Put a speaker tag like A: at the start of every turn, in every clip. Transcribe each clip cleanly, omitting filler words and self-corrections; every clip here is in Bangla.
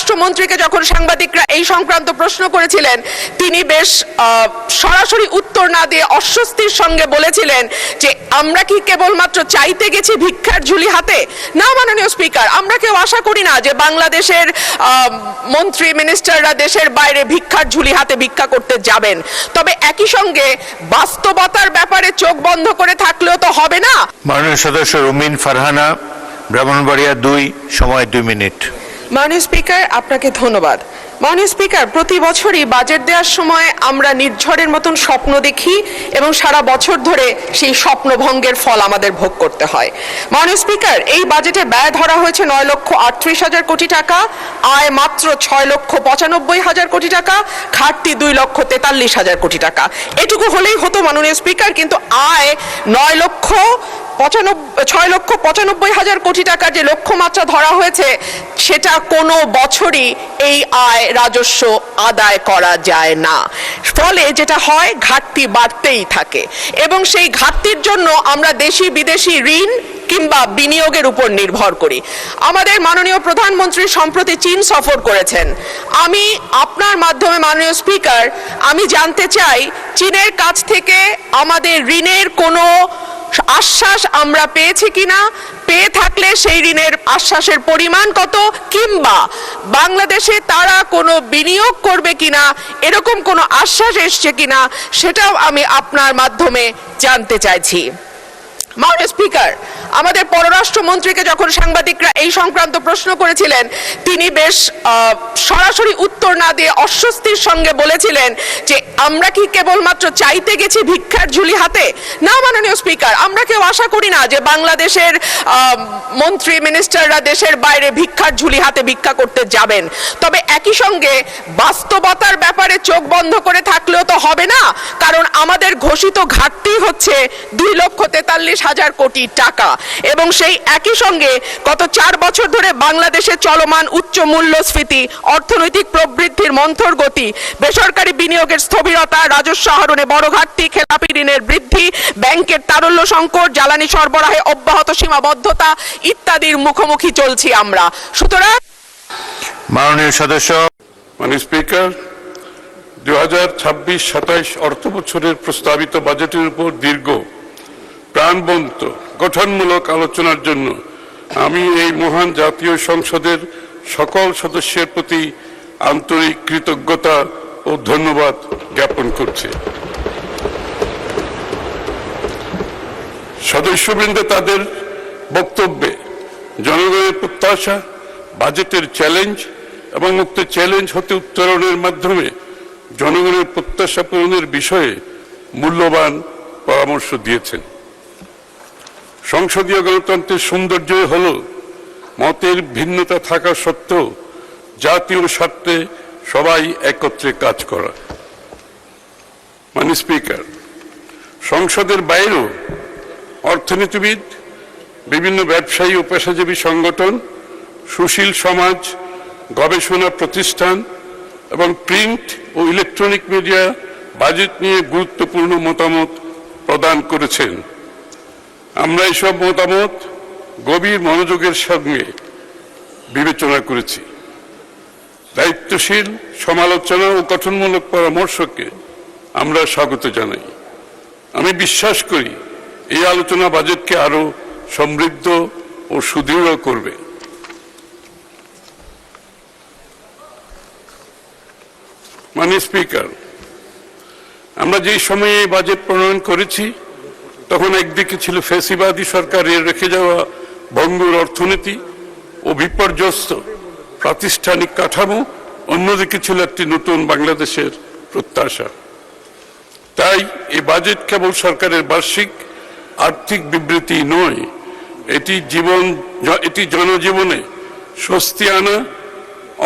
A: পররাষ্ট্রমন্ত্রীকে যখন সাংবাদিকরা এই সংক্রান্ত প্রশ্ন করেছিলেন, তিনি বেশ সরাসরি উত্তর না দিয়ে অস্বস্তির সঙ্গে বলেছিলেন যে আমরা কি কেবলমাত্র চাইতে গেছি ভিক্ষার ঝুলি হাতে? না মাননীয় স্পিকার, আমরা কেউ আশা করি না যে বাংলাদেশের মন্ত্রী মিনিস্টাররা দেশের বাইরে ভিক্ষার ঝুলি হাতে ভিক্ষা করতে যাবেন। তবে একই সঙ্গে বাস্তবতার ব্যাপারে চোখ বন্ধ করে থাকলেও তো হবে না।
B: মাননীয় সদস্য রুমিন ফারহানা, ব্রাহ্মণবাড়িয়া 2, সময় 2 মিনিট।
A: মাননীয় স্পিকার, আপনাকে ধন্যবাদ। মাননীয় স্পিকার, প্রতি বছরই বাজেট দেওয়ার সময় আমরা নির্ঝরের মতন স্বপ্ন দেখি এবং সারা বছর ধরে সেই স্বপ্নভঙ্গের ফল আমাদের ভোগ করতে হয়। মাননীয় স্পিকার, এই বাজেটে ব্যয় ধরা হয়েছে 9,38,000 কোটি টাকা, আয় মাত্র 6,95,000 কোটি টাকা, ঘাটতি 2,43,000 কোটি টাকা। এটুকু হলেই হতো মাননীয় স্পিকার, কিন্তু আয় 6,95,000 কোটি টাকার যে লক্ষ্যমাত্রা ধরা হয়েছে সেটা কোনো বছরই এই আয় রাজস্ব আদায় করা যায় না। ফলে যেটা হয়, ঘাটতি বাড়তেই থাকে এবং সেই ঘাটতির জন্য আমরা দেশি বিদেশি ঋণ কিংবা বিনিয়োগের উপর নির্ভর করি। আমাদের মাননীয় প্রধানমন্ত্রী সম্প্রতি চীন সফর করেছেন। আমি আপনার মাধ্যমে মাননীয় স্পিকার, আমি জানতে চাই চীনের কাছ থেকে আমাদের ঋণের কোনো আশ্বাস আমরা পেয়েছি কিনা, পেয়ে থাকলে সেই ঋণের আশ্বাসের পরিমাণ কত, কিংবা বাংলাদেশে তারা কোনো বিনিয়োগ করবে কিনা এরকম কোনো আশ্বাস এসছে কিনা সেটাও আমি আপনার মাধ্যমে জানতে চাইছি। মাননীয় স্পিকার, আমাদের পররাষ্ট্রমন্ত্রীকে যখন সাংবাদিকরা এই সংক্রান্ত প্রশ্ন করেছিলেন, তিনি বেশ সরাসরি উত্তর না দিয়ে অস্বস্তির সঙ্গে বলেছিলেন যে আমরা কি কেবলমাত্র চাইতে গেছি ভিক্ষার ঝুলি হাতে? না মাননীয় স্পিকার, আমরা কেউ আশা করি না যে বাংলাদেশের মন্ত্রী মিনিস্টাররা দেশের বাইরে ভিক্ষার ঝুলি হাতে ভিক্ষা করতে যাবেন। তবে একই সঙ্গে বাস্তবতার ব্যাপারে চোখ বন্ধ করে থাকলেও তো হবে না, কারণ আমাদের ঘোষিত ঘাটতি হচ্ছে 2,43,000 কোটি টাকা এবং সেই একই সঙ্গে গত 4 বছর ধরে বাংলাদেশে চলমান উচ্চ মূল্যস্ফীতি, অর্থনৈতিক প্রবৃদ্ধির মন্থর গতি, বেসরকারি বিনিয়োগের স্থবিরতা, রাজস্ব আহরণে বড় ঘাটতি, খেলাপি ঋণের বৃদ্ধি, ব্যাংকের তারল্য সংকট, জ্বালানি সরবরাহে অব্যাহত সীমাবদ্ধতা ইত্যাদির মুখোমুখি চলছি আমরা। সুতরাং
B: মাননীয় সদস্য।
C: মাননীয় স্পিকার, 2026-27 অর্থ বছরের প্রস্তাবিত বাজেটের উপর দীর্ঘ প্রাণবন্ত গঠনমূলক আলোচনার জন্য আমি এই মহান জাতীয় সংসদের সকল সদস্যের প্রতি আন্তরিক কৃতজ্ঞতা ও ধন্যবাদ জ্ঞাপন করছি। সদস্যবৃন্দ তাদের বক্তব্যে জনগণের প্রত্যাশা, বাজেটের চ্যালেঞ্জ এবং উক্ত চ্যালেঞ্জ হতে উত্তরণের মাধ্যমে জনগণের প্রত্যাশা পূরণের বিষয়ে মূল্যবান পরামর্শ দিয়েছেন। সংসদীয় গণতন্ত্রের সৌন্দর্য হল মতের ভিন্নতা থাকা সত্ত্বেও জাতীয় স্বার্থে সবাই একত্রে কাজ করা। মাননীয় স্পিকার, সংসদের বাইরেও অর্থনীতিবিদ, বিভিন্ন ব্যবসায়ী ও পেশাজীবী সংগঠন, সুশীল সমাজ, গবেষণা প্রতিষ্ঠান এবং প্রিন্ট ও ইলেকট্রনিক মিডিয়া বাজেট নিয়ে গুরুত্বপূর্ণ মতামত প্রদান করেছেন। আমরা এসব মতামত গভীর মনোযোগের সঙ্গে বিবেচনা করেছি। দায়িত্বশীল সমালোচনা ও গঠনমূলক পরামর্শকে আমরা স্বাগত জানাই। আমি বিশ্বাস করি এই আলোচনা বাজেটকে আরো সমৃদ্ধ ও সুদৃঢ় করবে। মাননীয় স্পিকার, আমরা যেই সময়ে এই বাজেট প্রণয়ন করেছি তখন একদিকে ছিল ফ্যাসিবাদী সরকারের রেখে যাওয়া ভঙ্গুর অর্থনীতি ও বিপর্যস্ত প্রাতিষ্ঠানিক কাঠামো, অন্যদিকে ছিল একটি নতুন বাংলাদেশের প্রত্যাশা। তাই এই বাজেট কেবল সরকারের বার্ষিক আর্থিক বিবৃতি নয়, এটি জনজীবনে স্বস্তি আনা,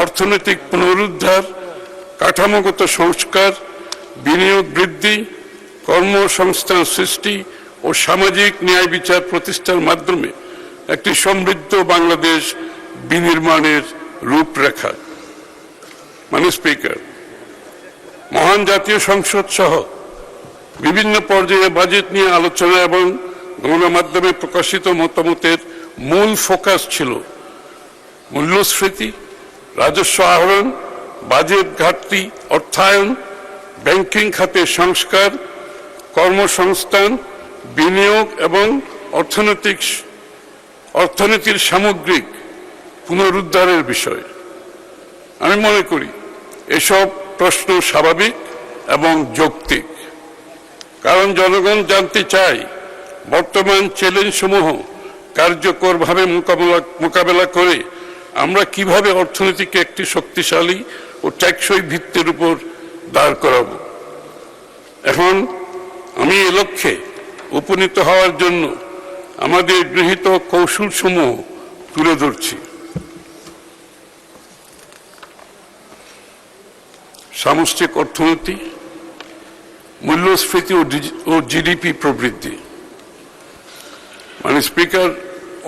C: অর্থনৈতিক পুনরুদ্ধার, কাঠামোগত সংস্কার, বিনিয়োগ বৃদ্ধি, কর্মসংস্থান সৃষ্টি ও সামাজিক ন্যায় বিচার প্রতিষ্ঠার মাধ্যমে একটি সমৃদ্ধ বাংলাদেশ বিনির্মাণের রূপরেখা। মাননীয় স্পিকার, মহান জাতীয় সংসদ সহ বিভিন্ন পর্যায়ে বাজেট নিয়ে আলোচনা এবং গণমাধ্যমে প্রকাশিত মতামতের মূল ফোকাস ছিল মূল্যস্ফীতি, রাজস্ব আহরণ, বাজেট ঘাটতি অর্থায়ন, ব্যাংকিং খাতের সংস্কার, কর্মসংস্থান, বিনিয়োগ এবং অর্থনীতির সামগ্রিক পুনরুদ্ধারের বিষয়। আমি মনে করি এসব প্রশ্ন স্বাভাবিক এবং যৌক্তিক, কারণ জনগণ জানতে চায় বর্তমান চ্যালেঞ্জসমূহ কার্যকরভাবে মোকাবেলা করে আমরা কিভাবে অর্থনীতিকে একটি শক্তিশালী ও টেকসই ভিত্তির উপর দাঁড় করাবো। এখন আমি এ লক্ষ্যে উপনীত হওয়ার জন্য আমাদের গৃহীত কৌশলসমূহ তুলে ধরছি। সামষ্টিক অর্থনীতি, মূল্যস্ফীতি ও জিডিপি প্রবৃদ্ধি। স্পিকার,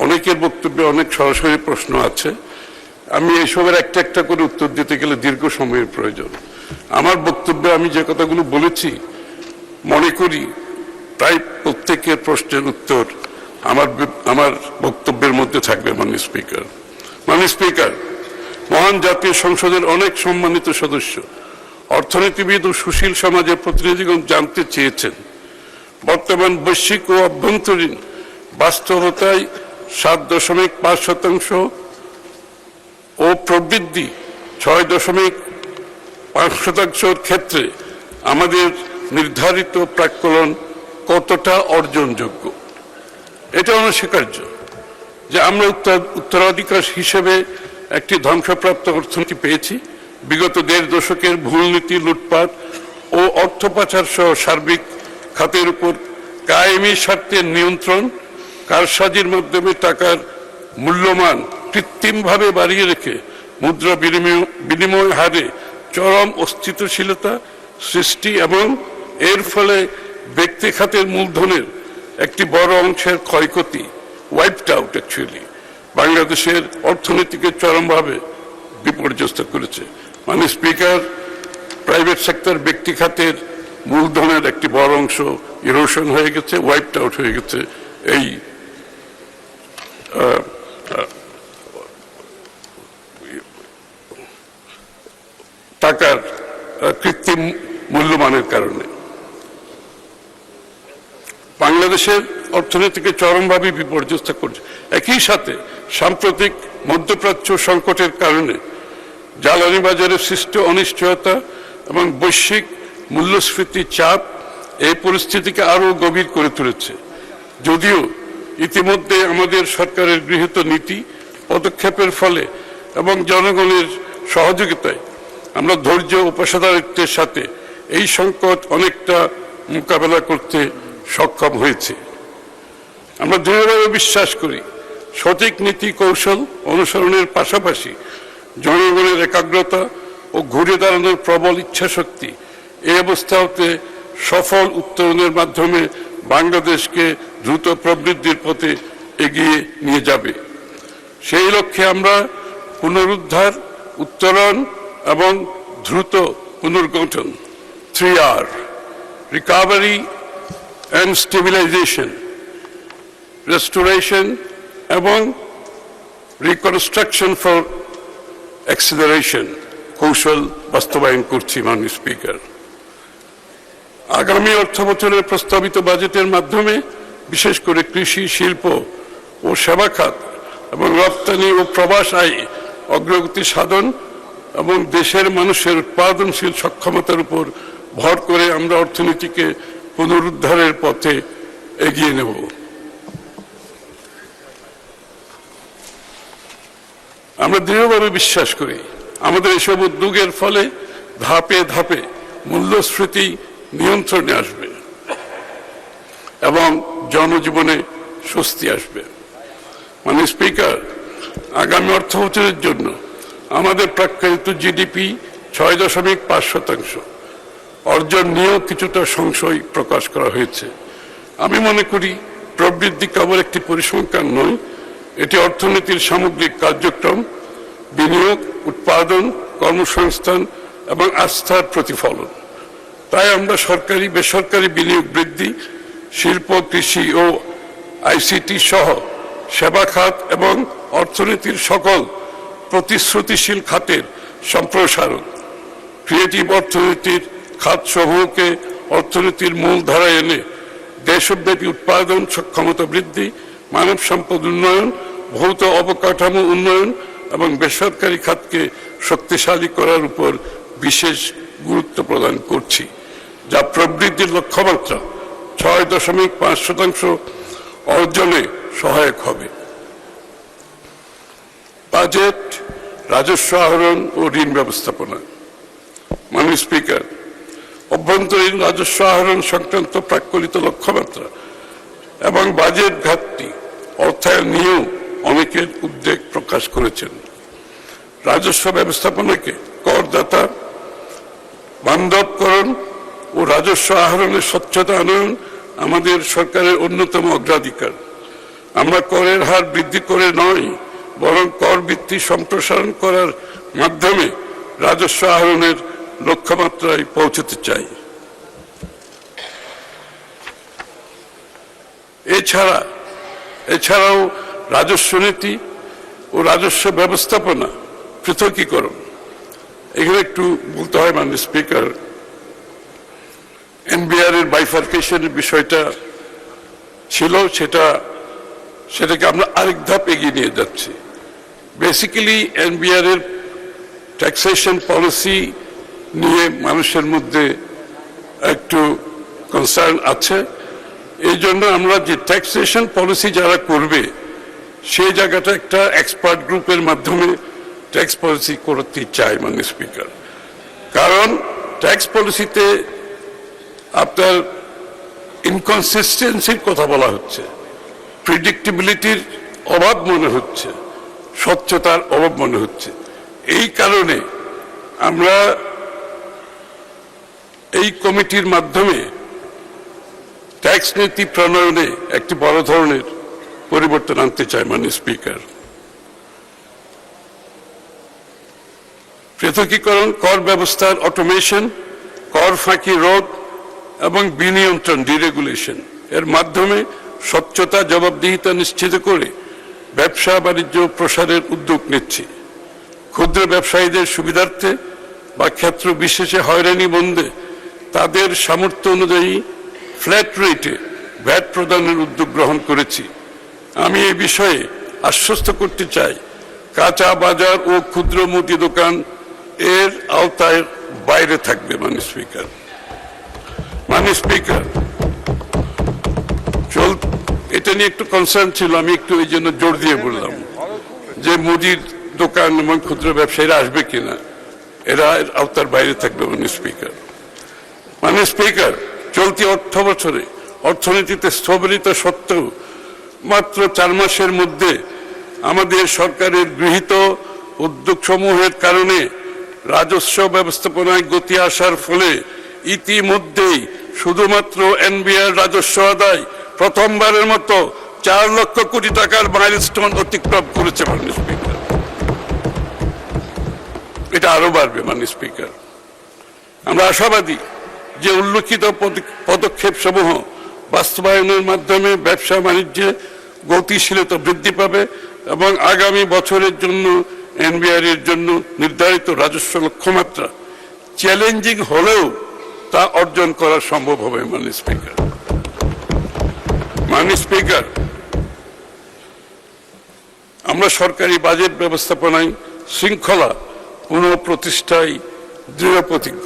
C: অনেকের বক্তব্যে অনেক সরাসরি প্রশ্ন আছে, আমি এইসবের একটা একটা করে উত্তর দিতে গেলে দীর্ঘ সময়ের প্রয়োজন। আমার বক্তব্যে আমি যে কথাগুলো বলেছি মনে করি প্রায় প্রত্যেকের প্রশ্নের উত্তর আমার বক্তব্যের মধ্যে থাকবে। মাননীয় স্পিকার, মহান জাতীয় সংসদের অনেক সম্মানিত সদস্য, অর্থনীতিবিদ ও সুশীল সমাজের প্রতিনিধিগণ জানতে চেয়েছেন বর্তমান বৈশ্বিক ও অভ্যন্তরীণ বাস্তবতায় 7.5% ও প্রবৃদ্ধি 6.5% ক্ষেত্রে আমাদের নির্ধারিত প্রাক্কলন কতটা অর্জনযোগ্য। এটা অনস্বীকার্য যে আমরা উত্তরাধিকার হিসেবে একটি ধ্বংসপ্রাপ্ত অর্থনীতি পেয়েছি। বিগত 1.5 দশকের ভুল নীতি, লুটপাট ও অর্থ পাচার সহ সার্বিক খাতের উপর কায়েমি স্বার্থের নিয়ন্ত্রণ, কারসাজির মাধ্যমে টাকার মূল্যমান কৃত্রিমভাবে বাড়িয়ে রেখে মুদ্রা বিনিময় হারে চরম অস্থিতিশীলতা সৃষ্টি এবং এর ফলে ব্যক্তি খাতের মূলধনের একটি বড় অংশের ক্ষয়ক্ষতি, ওয়াইপড আউট অ্যাকচুয়ালি, বাংলাদেশের অর্থনীতিকে চরমভাবে বিপর্যস্ত করেছে। স্পিকার, প্রাইভেট সেক্টর ব্যক্তি খাতের মূলধনের একটি বড় অংশ ইরোশন হয়ে গেছে, ওয়াইপড আউট হয়ে গেছে এই টাকার কৃত্রিম মূল্যমানের কারণে। বাংলাদেশের অর্থনীতিকে চরমভাবে বিপর্যস্ত করছে। একই সাথে সাম্প্রতিক মধ্যপ্রাচ্য সংকটের কারণে জ্বালানি বাজারে সৃষ্ট অনিশ্চয়তা এবং বৈশ্বিক মূল্যস্ফীতির চাপ এই পরিস্থিতিকে আরো গভীর করে তুলেছে। যদিও ইতিমধ্যে আমাদের সরকারের গৃহীত নীতি পদক্ষেপের ফলে এবং জনগণের সহযোগিতায় আমরা ধৈর্য ও পেশাদারিত্বের সাথে এই সংকট অনেকটা মোকাবেলা করতে সক্ষম হয়েছে। আমরা দৃঢ়ভাবে বিশ্বাস করি সঠিক নীতি কৌশল অনুসরণের পাশাপাশি জনগণের একাগ্রতা ও ঘুরে দাঁড়ানোর প্রবল ইচ্ছাশক্তি এই অবস্থা হতে সফল উত্তরণের মাধ্যমে বাংলাদেশকে দ্রুত প্রবৃদ্ধির পথে এগিয়ে নিয়ে যাবে। সেই লক্ষ্যে আমরা পুনরুদ্ধার, উত্তরণ এবং দ্রুত পুনর্গঠন 3R, recovery and stabilisation, restoration এবং রিকনস্ট্রাকশন ফর অ্যাক্সিলারেশন কৌশল বাস্তবায়ন করছি। মাননীয় স্পিকার, আগামী অর্থবছরের প্রস্তাবিত বাজেটের মাধ্যমে বিশেষ করে কৃষি, শিল্প ও সেবা খাত এবং রপ্তানি ও প্রবাস আয় অগ্রগতি সাধন এবং দেশের মানুষের উৎপাদনশীল সক্ষমতার উপর ভর করে আমরা অর্থনীতিকে পুনরুদ্ধারের পথে এগিয়ে নেব। আমরা দৃঢ়ভাবে বিশ্বাস করি আমাদের এসব উদ্যোগের ফলে ধাপে ধাপে মূল্যস্ফীতি নিয়ন্ত্রণে আসবে এবং জনজীবনে স্বস্তি আসবে। মাননীয় স্পিকার, আগামী অর্থবছরের জন্য আমাদের প্রাক্কলিত জিডিপি 6.5% অর্জন নিয়েও কিছুটা সংশয় প্রকাশ করা হয়েছে। আমি মনে করি প্রবৃদ্ধি কেবল একটি পরিসংখ্যান নয়, এটি অর্থনীতির সামগ্রিক কার্যক্রম, বিনিয়োগ, উৎপাদন, কর্মসংস্থান এবং আস্থার প্রতিফলন। তাই আমরা সরকারি বেসরকারি বিনিয়োগ বৃদ্ধি, শিল্প, কৃষি ও আইসিটি সহ সেবা খাত এবং অর্থনীতির সকল প্রতিশ্রুতিশীল খাতের সম্প্রসারণ, ক্রিয়েটিভ অর্থনীতির খাতসমূহকে অর্থনীতির মূল ধারায় এনে দেশব্যাপী উৎপাদন সক্ষমতা বৃদ্ধি, মানব সম্পদ উন্নয়ন, ভৌত অবকাঠামো উন্নয়ন এবং বেসরকারি খাতকে শক্তিশালী করার উপর বিশেষ গুরুত্ব প্রদান করছি, যা প্রবৃদ্ধির লক্ষ্যমাত্রা 6.5% অর্জনে সহায়ক হবে। বাজেট, রাজস্ব আহরণ ও ঋণ ব্যবস্থাপনা। মাননীয় স্পিকার, অভ্যন্তরীণ রাজস্ব আহরণ সংক্রান্ত প্রাক্কলিত লক্ষ্যমাত্রা এবং বাজেট ঘাটতি অর্থায়ন নিয়েও অনেকের উদ্বেগ প্রকাশ করেছেন। রাজস্ব ব্যবস্থাপনাকে করদাতা বান্ধবকরণ ও রাজস্ব আহরণের স্বচ্ছতা আনয়ন আমাদের সরকারের অন্যতম অগ্রাধিকার। আমরা করের হার বৃদ্ধি করে নয়, বরং কর ভিত্তি সম্প্রসারণ করার মাধ্যমে রাজস্ব আহরণের লক্ষ্যমাত্রায় পৌঁছতে চাই। এছাড়াও রাজস্ব নীতি ও রাজস্ব ব্যবস্থাপনা পৃথকীকরণ, এখানে একটু বলতে হয় মাননীয় স্পিকার, এনবিআর এর বাইফার্কেশনের বিষয়টা ছিল, সেটাকে আমরা আরেক ধাপ এগিয়ে নিয়ে যাচ্ছি। বেসিক্যালি এনবিআর এর ট্যাক্সেশন পলিসি নিয়ে মানুষের মধ্যে একটু কনসার্ন আছে। এই জন্য আমরা যে ট্যাক্সেশন পলিসি যারা করবে সেই জায়গাটা একটা এক্সপার্ট গ্রুপের মাধ্যমে ট্যাক্স পলিসি করতে চাই মাননীয় স্পিকার। কারণ ট্যাক্স পলিসিতে আপনার ইনকনসিস্টেন্সির কথা বলা হচ্ছে, প্রিডিক্টেবিলিটির অভাব মনে হচ্ছে, স্বচ্ছতার অভাব মনে হচ্ছে। এই কারণে আমরা এই কমিটির মাধ্যমে ট্যাক্স নীতি প্রণয়নে একটি বড় ধরনের পরিবর্তন আনতে চাই মাননীয় স্পিকার। পৃথকীকরণ, কর ব্যবস্থার অটোমেশন, কর ফাঁকি রোধ এবং বিনিয়ন্ত্রণ ডিরেগুলেশন এর মাধ্যমে স্বচ্ছতা, জবাবদিহিতা নিশ্চিত করে ব্যবসা বাণিজ্য প্রসারের উদ্যোগ নিচ্ছি। ক্ষুদ্র ব্যবসায়ীদের সুবিধার্থে বা ক্ষেত্র বিশেষে হয়রানি বন্ধে তাদের সামর্থ্য অনুযায়ী ফ্ল্যাট রেটে ভ্যাট প্রদানের উদ্যোগ গ্রহণ করেছি। আমি এই বিষয়ে আশ্বস্ত করতে চাই, কাঁচা বাজার ও ক্ষুদ্র মুদি দোকান এর আওতায় বাইরে থাকবে মাননীয় স্পিকার। মাননীয় স্পিকার, এটা নিয়ে একটু কনসার্ন ছিল, আমি একটু এই জন্য জোর দিয়ে বললাম যে মুদির দোকান এবং ক্ষুদ্র ব্যবসায়ীরা আসবে কিনা, এরা আওতার বাইরে থাকবে মাননীয় স্পিকার। মাননীয় স্পিকার, চলতি অর্থ বছরে অর্থনীতিতে স্থবিরতা সত্ত্বেও মাত্র 4 মাসের মধ্যে আমাদের সরকারের গৃহীত উদ্যোগসমূহের কারণে রাজস্ব ব্যবস্থাপনায় গতি আসার ফলে ইতিমধ্যেই শুধুমাত্র এনবিআর রাজস্ব আদায় প্রথমবারের মতো 4 লক্ষ কোটি টাকার মাইলস্টোন অতিক্রম করেছে মাননীয় স্পিকার। এটা আরো বাড়বে মাননীয় স্পিকার। আমরা আশাবাদী যে উল্লেখিত পদক্ষেপ সমূহ বাস্তবায়নের মাধ্যমে ব্যবসা বাণিজ্যে গতিশীলতা বৃদ্ধি পাবে এবং আগামী বছরের জন্য এনবিআর এর জন্য নির্ধারিত রাজস্ব লক্ষ্যমাত্রা চ্যালেঞ্জিং হলেও তা অর্জন করা সম্ভব হবে মাননীয় স্পিকার। মাননীয় স্পিকার, আমরা সরকারি বাজেট ব্যবস্থাপনায় শৃঙ্খলা পুনঃপ্রতিষ্ঠায় দৃঢ় প্রতিজ্ঞ।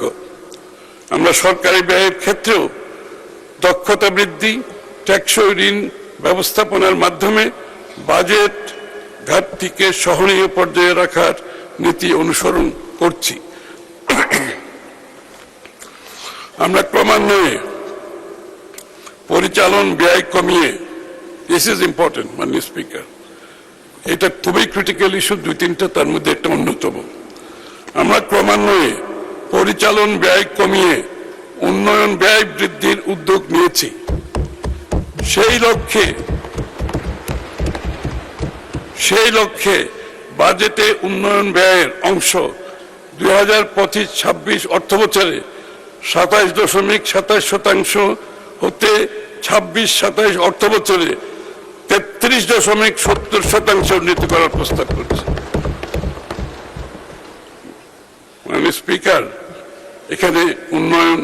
C: আমরা সরকারি ব্যয়ের ক্ষেত্রেও দক্ষতা বৃদ্ধি, টেকসই ঋণ ব্যবস্থাপনার মাধ্যমে বাজেট ঘাটতিকে সহনীয় পর্যায়ে রাখার নীতি অনুসরণ করছি। আমরা ক্রমান্বয়ে পরিচালন ব্যয় কমিয়ে, দিস ইজ ইম্পর্টেন্ট মাননীয় স্পিকার, এটা খুবই ক্রিটিক্যাল ইস্যু, 2-3টা তার মধ্যে একটা অন্যতম। আমরা ক্রমান্বয়ে পরিচালন ব্যয় কমিয়ে উন্নয়ন ব্যয় বৃদ্ধির উদ্যোগ নিয়েছি। সেই লক্ষ্যে বাজেটে উন্নয়ন ব্যয়ের অংশ 2025-26 অর্থবছরে 27.27% হতে 26-27 অর্থবছরে 33.70% উন্নীত করার প্রস্তাব করছে। মাননীয় স্পিকার, এখানে উন্নয়ন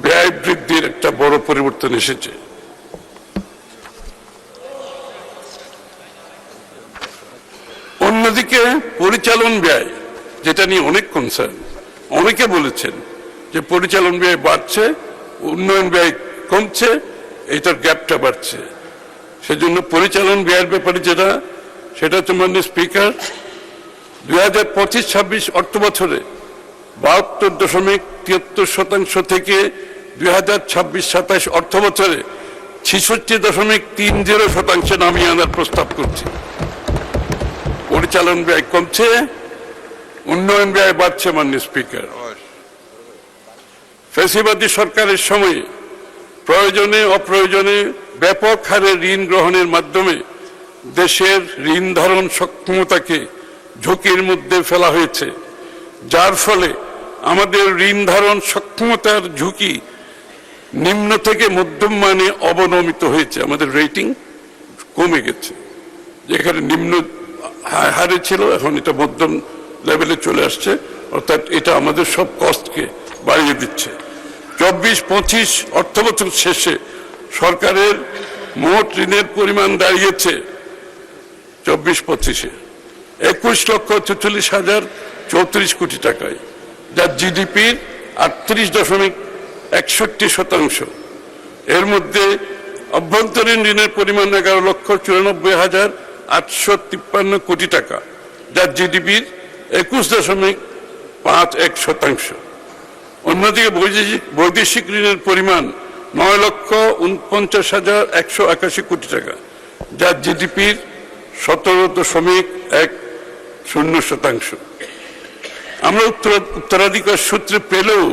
C: ব্যয় বৃদ্ধির একটা বড় পরিবর্তন এসেছে। অন্যদিকে পরিচালন ব্যয়, যেটা নিয়ে অনেক কনসার্ন, অনেকে বলেছেন যে পরিচালন ব্যয় বাড়ছে, উন্নয়ন ব্যয় কমছে, এটার গ্যাপটা বাড়ছে। সেজন্য পরিচালন ব্যয়ের ব্যাপারে সেটা হচ্ছে মাননীয় স্পিকার, 2025-26 অর্থ বছরে 72.73% থেকে 2026-27 অর্থ বছরে 66.30% নামিয়ে আনার প্রস্তাব করছি। পরিচালন ব্যয় কমছে, উন্নয়ন ব্যয় বাড়ছে। মাননীয় স্পিকার, ফ্যাসিবাদী সরকারের সময়ে প্রয়োজনে অপ্রয়োজনে ব্যাপক হারে ঋণ গ্রহণের মাধ্যমে দেশের ঋণ ধারণ সক্ষমতাকে ঝুঁকির মধ্যে ফেলা হয়েছে, যার ফলে আমাদের ঋণ ধারণ সক্ষমতার ঝুঁকি নিম্ন থেকে মধ্যম মানে অবনমিত হয়েছে। আমাদের রেটিং কমে গেছে, যেখানে নিম্ন হারে ছিল এখন এটা মধ্যম লেভেলে চলে আসছে, অর্থাৎ এটা আমাদের সব কস্টকে বাড়িয়ে দিচ্ছে। 24-25 অর্থ বছর শেষে সরকারের মোট ঋণের পরিমাণ দাঁড়িয়েছে 24-25-এ 21,44,034 কোটি টাকায়, যা জিডিপির 38.61%। এর মধ্যে অভ্যন্তরীণ ঋণের পরিমাণ 11,94,853 কোটি টাকা, যা জিডিপির 21.51%। অন্যদিকে বৈদেশিক ঋণের পরিমাণ 9,49,181 কোটি টাকা, যা জিডিপির 17.10%। আমরা উত্তরাধিকার সূত্রে পেলেও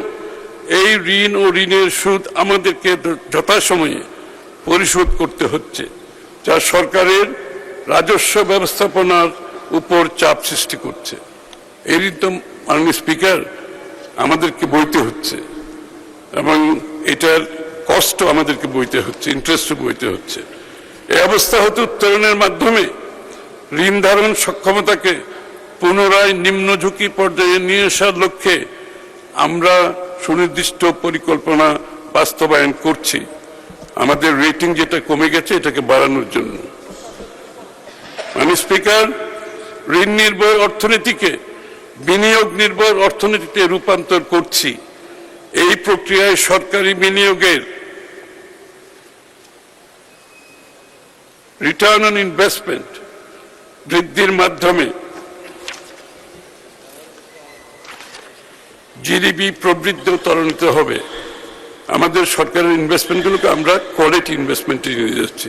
C: এই ঋণ ও ঋণের সুদ আমাদেরকে যথাসময়ে পরিশোধ করতে হচ্ছে, যা সরকারের রাজস্ব ব্যবস্থাপনার উপর চাপ সৃষ্টি করছে। এই ঋণ তো মাননীয় স্পিকার আমাদেরকে বইতে হচ্ছে, এবং এটার কষ্ট আমাদেরকে বইতে হচ্ছে, ইন্টারেস্টও বইতে হচ্ছে। এই অবস্থা হতে উত্তরণের মাধ্যমে ঋণ ধারণ সক্ষমতাকে পুনরায় নিম্ন ঝুঁকি পর্যায়ে নিয়ে আসার লক্ষ্যে আমরা সুনির্দিষ্ট পরিকল্পনা বাস্তবায়ন করছি। আমাদের রেটিং যেটা কমে গেছে এটাকে বাড়ানোর জন্য। মাননীয় স্পিকার, ঋণ নির্ভর অর্থনীতিকে বিনিয়োগ নির্ভর অর্থনীতিতে রূপান্তর করছি। এই প্রক্রিয়ায় সরকারি বিনিয়োগের রিটার্ন অন ইনভেস্টমেন্ট বৃদ্ধির মাধ্যমে জিডিপি প্রবৃদ্ধি ত্বরান্বিত হবে। আমাদের সরকারের ইনভেস্টমেন্টগুলোকে আমরা কোয়ালিটি ইনভেস্টমেন্টে নিয়ে যাচ্ছি।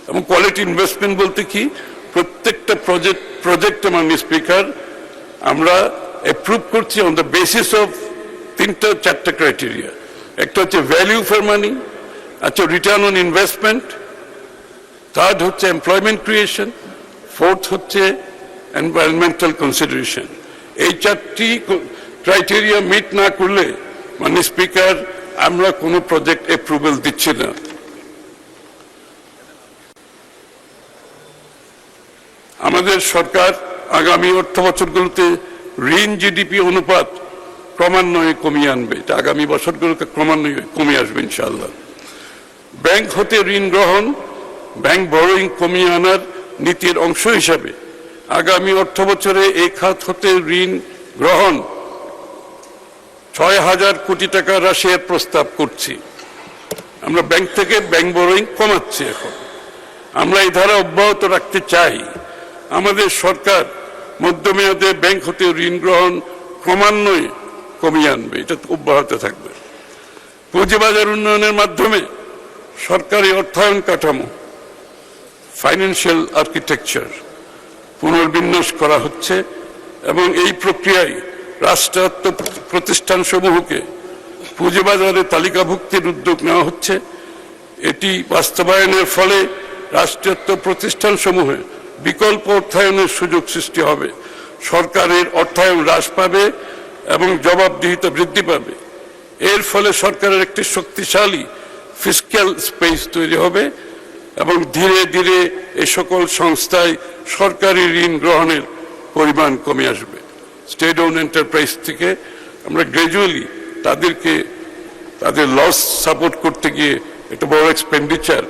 C: এবং কোয়ালিটি ইনভেস্টমেন্ট বলতে কি, প্রত্যেকটা প্রজেক্টে মাননীয় স্পিকার আমরা অ্যাপ্রুভ করছি অন দ্য বেসিস অফ 3-4টা ক্রাইটেরিয়া। একটা হচ্ছে ভ্যালিউ ফর মানি, আচ্ছা রিটার্ন অন ইনভেস্টমেন্ট, থার্ড হচ্ছে এমপ্লয়মেন্ট ক্রিয়েশন, ফোর্থ হচ্ছে এনভায়রনমেন্টাল কনসিডারেশন। এই 4টি ক্রাইটেরিয়া মিট না করলে মাননীয় স্পিকার আমরা কোনো প্রজেক্ট অ্যাপ্রুভাল দিচ্ছি না। আমাদের সরকার আগামী অর্থ বছরগুলোতে ঋণ জিডিপি অনুপাত ক্রমান্বয়ে কমিয়ে আনবে। এটা আগামী বছরগুলোকে ক্রমান্বয়ে কমে আসবে ইনশাআল্লাহ। ব্যাংক হতে ঋণ গ্রহণ, ব্যাংক বরোয়িং কমিয়ে আনার নীতির অংশ হিসাবে আগামী অর্থ বছরে এই খাত হতে ঋণ গ্রহণ 6,000 কোটি টাকা হ্রাসের প্রস্তাব করছি। আমরা ব্যাংক থেকে ব্যাংক বরোয়িং কমাচ্ছি। এখন আমরা এই ধারা অব্যাহত রাখতে চাই। আমাদের সরকার মধ্যমেয়াদে ব্যাংক হতে ঋণ গ্রহণ ক্রমান্বয়ে কমিয়ে আনবে, এটা অব্যাহত থাকবে। পুঁজিবাজার উন্নয়নের মাধ্যমে সরকারি অর্থায়ন কাঠামো, ফাইন্যান্সিয়াল আর্কিটেকচার পুনর্বিন্যাস করা হচ্ছে, এবং এই প্রক্রিয়ায় রাষ্ট্রায়ত্ত প্রতিষ্ঠান সমূহকে পুঁজিবাজারে তালিকাভুক্তির উদ্যোগ নেওয়া হচ্ছে। এটি বাস্তবায়নের ফলে রাষ্ট্রায়ত্ত প্রতিষ্ঠান সমূহে বিকল্প অর্থায়নের সুযোগ সৃষ্টি হবে, সরকারের অর্থায়ন হ্রাস পাবে এবং জবাবদিহিতা বৃদ্ধি পাবে। এর ফলে সরকারের একটি শক্তিশালী ফিসক্যাল স্পেস তৈরি হবে এবং ধীরে ধীরে এই সকল সংস্থায় সরকারি ঋণ গ্রহণের পরিমাণ কমে আসবে। স্টেট ওন এন্টারপ্রাইজ থেকে আমরা গ্র্যাজুয়ালি তাদেরকে তাদের লস সাপোর্ট করতে গিয়ে একটা বড় এক্সপেন্ডিচার,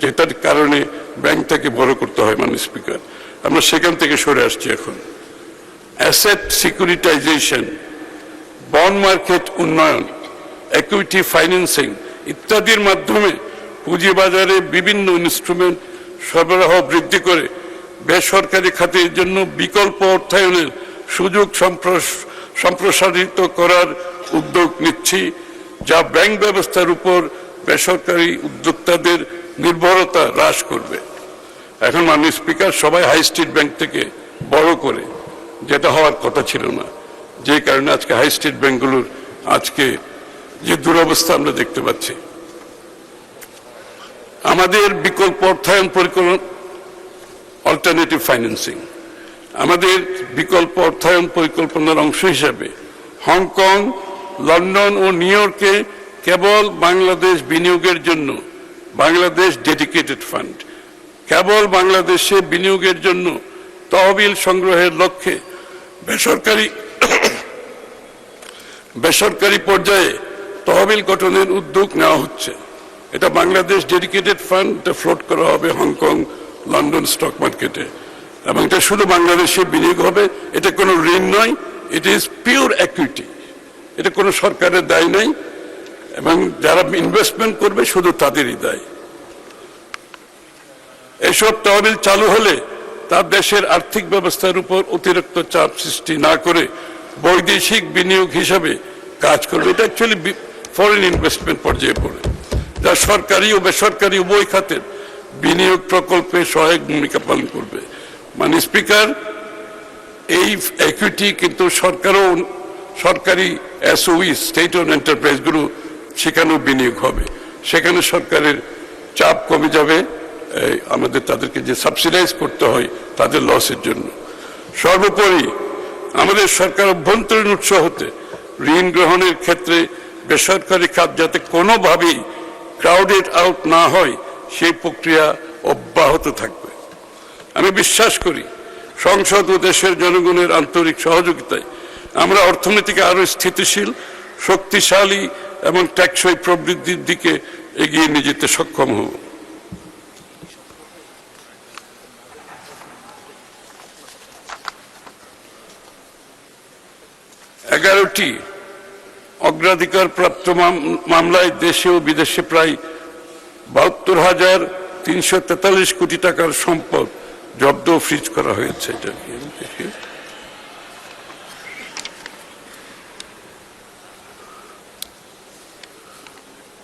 C: যেটার কারণে ব্যাংকটাকে বড় করতে হয় মাননীয় স্পিকার, আমরা সেখান থেকে সরে আসছি। এখন অ্যাসেট সিকিউরিটাইজেশন, বন্ড মার্কেট উন্নয়ন, ইকুইটি ফাইন্যান্সিং ইত্যাদির মাধ্যমে পুঁজিবাজারে বিভিন্ন ইনস্ট্রুমেন্ট সরবরাহ বৃদ্ধি করে বেসরকারি খাতের জন্য বিকল্প অর্থায়নের সুযোগ সম্প্রসারিত করার উদ্যোগ নিচ্ছি, যা ব্যাংক ব্যবস্থার উপর বেসরকারি উদ্যোক্তাদের নির্ভরতা হ্রাস করবে। এখন মাননীয় স্পিকার, সবাই হাই স্ট্রিট ব্যাংক থেকে বড় করে, যেটা হওয়ার কথা ছিল না, যে কারণে আজকে হাই স্ট্রিট ব্যাংকগুলোর আজকে যে দুরবস্থা আমরা দেখতে পাচ্ছি। আমাদের বিকল্প অর্থায়ন পরিকল্পনা, অল্টারনেটিভ ফাইন্যান্সিং, আমাদের বিকল্প অর্থায়ন পরিকল্পনার অংশ হিসাবে হংকং, লন্ডন ও নিউ ইয়র্কে কেবল বাংলাদেশ বিনিয়োগের জন্য বাংলাদেশ ডেডিকেটেড ফান্ড, কেবল বাংলাদেশে বিনিয়োগের জন্য তহবিল সংগ্রহের লক্ষ্যে বেসরকারি পর্যায়ে তহবিল গঠনের উদ্যোগ নেওয়া হচ্ছে। এটা বাংলাদেশ ডেডিকেটেড ফান্ড, এটা ফ্লোট করা হবে হংকং, লন্ডন স্টক মার্কেটে, এবং এটা শুধু বাংলাদেশে বিনিয়োগ হবে। এটা কোনো ঋণ নয়, ইট ইজ পিওর ইকুইটি, এটা কোনো সরকারের দায় নাই, এবং যারা ইনভেস্টমেন্ট করবে শুধু তাদেরই দায়। এসব তহবিল চালু হলে তা দেশের আর্থিক ব্যবস্থার উপর অতিরিক্ত চাপ সৃষ্টি না করে বৈদেশিক বিনিয়োগ হিসাবে কাজ করবে। এটা অ্যাকচুয়ালি ফরেন ইনভেস্টমেন্ট পর্যায়ে পড়ে, যা সরকারি ও বেসরকারি উভয় খাতের বিনিয়োগ প্রকল্পে সহায়ক ভূমিকা পালন করবে। মানে স্পিকার, এই ইকুইটি কিন্তু সরকারও, সরকারি এসওই, স্টেট ওন এন্টারপ্রাইজগুলো সেখানেও বিনিয়োগ হবে, সেখানে সরকারের চাপ কমে যাবে, আমাদের তাদেরকে যে সাবসিডাইজ করতে হয় তাদের লসের জন্য। সর্বোপরি আমাদের সরকার অভ্যন্তরীণ উৎস হতে ঋণ গ্রহণের ক্ষেত্রে বেসরকারি খাত যাতে কোনোভাবেই ক্রাউডেড আউট না হয় সেই প্রক্রিয়া অব্যাহত থাকবে। আমি বিশ্বাস করি সংসদ ও দেশের জনগণের আন্তরিক সহযোগিতায় আমরা অর্থনীতিকে আরো স্থিতিশীল, শক্তিশালী এবং টেকসই প্রবৃদ্ধির দিকে এগিয়ে নিয়ে যেতে সক্ষম হব। এগারোটি অগ্রাধিকার প্রাপ্ত মামলায় দেশে ও বিদেশে প্রায় ৭২,৩৪৩ কোটি টাকার সম্পদ জব্দ ও ফ্রিজ করা হয়েছে। এটা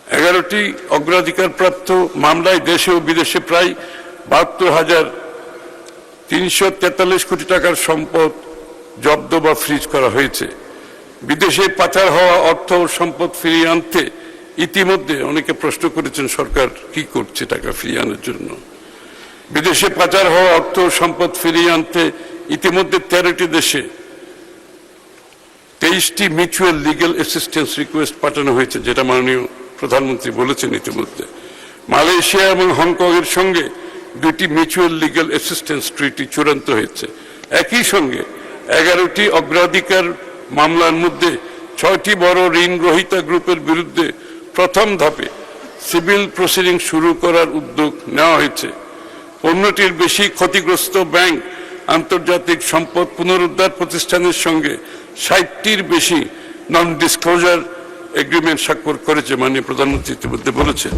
C: 11টি অগ্রাধিকার প্রাপ্ত মামলায় দেশে ও বিদেশে প্রায় ৭২,৩৪৩ কোটি টাকার সম্পদ জব্দ বা ফ্রিজ করা হয়েছে। বিদেশে পাচার হওয়া অর্থ ও সম্পদ ফিরিয়ে আনতে ইতিমধ্যে অনেকে প্রশ্ন করেছেন সরকার কি করছে টাকা ফিরিয়ে আনার জন্য। বিদেশে পাচার হওয়া অর্থ ও সম্পদ ফিরিয়ে আনতে ইতিমধ্যে 13টি দেশে 23টি মিউচুয়াল লিগ্যাল অ্যাসিস্ট্যান্স রিকোয়েস্ট পাঠানো হয়েছে, যেটা মাননীয় প্রধানমন্ত্রী বলেছেন ইতিমধ্যে। মালয়েশিয়া এবং হংকং এর সঙ্গে 2টি মিউচুয়াল লিগ্যাল অ্যাসিস্ট্যান্স ট্রিটি চূড়ান্ত হয়েছে। একই সঙ্গে 11টি অগ্রাধিকার মামলার মধ্যে 6টি বড় ঋণ গ্রহীতা গ্রুপের বিরুদ্ধে প্রথম ধাপে সিভিল প্রসিডিং শুরু করার উদ্যোগ নেওয়া হয়েছে। 15টির বেশি ক্ষতিগ্রস্ত ব্যাংক, আন্তর্জাতিক সম্পদ পুনরুদ্ধার প্রতিষ্ঠানের সঙ্গে 60টির বেশি নন ডিসক্লোজার এগ্রিমেন্ট স্বাক্ষর করেছে, মাননীয় প্রধানমন্ত্রী ইতিমধ্যে বলেছেন।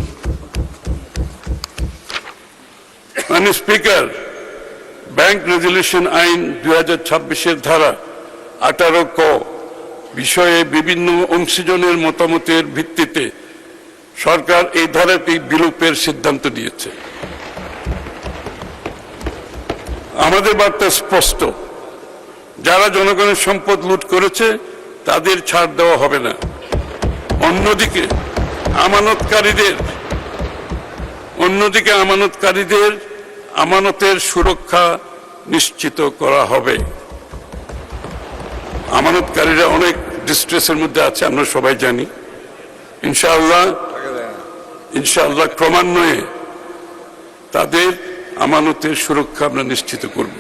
C: মাননীয় স্পিকার, ব্যাংক রেজুলেশন আইন 2026-এর ধারা 18 ক বিষয়ে বিভিন্ন অংশীজনের মতামতের ভিত্তিতে সরকার এই ধারাটি বিলোপের সিদ্ধান্ত নিয়েছে। আমাদের বার্তা স্পষ্ট, যারা জনগণের সম্পদ লুট করেছে তাদের ছাড় দেওয়া হবে না। অন্যদিকে আমানতকারীদের আমানতের সুরক্ষা নিশ্চিত করা হবে। আমানতকারীরা অনেক ডিস্ট্রেসের মধ্যে আছে, আমরা সবাই জানি। ইনশাআল্লাহ ক্রমান্বয়ে তাদের আমানতের সুরক্ষা আমরা নিশ্চিত করব।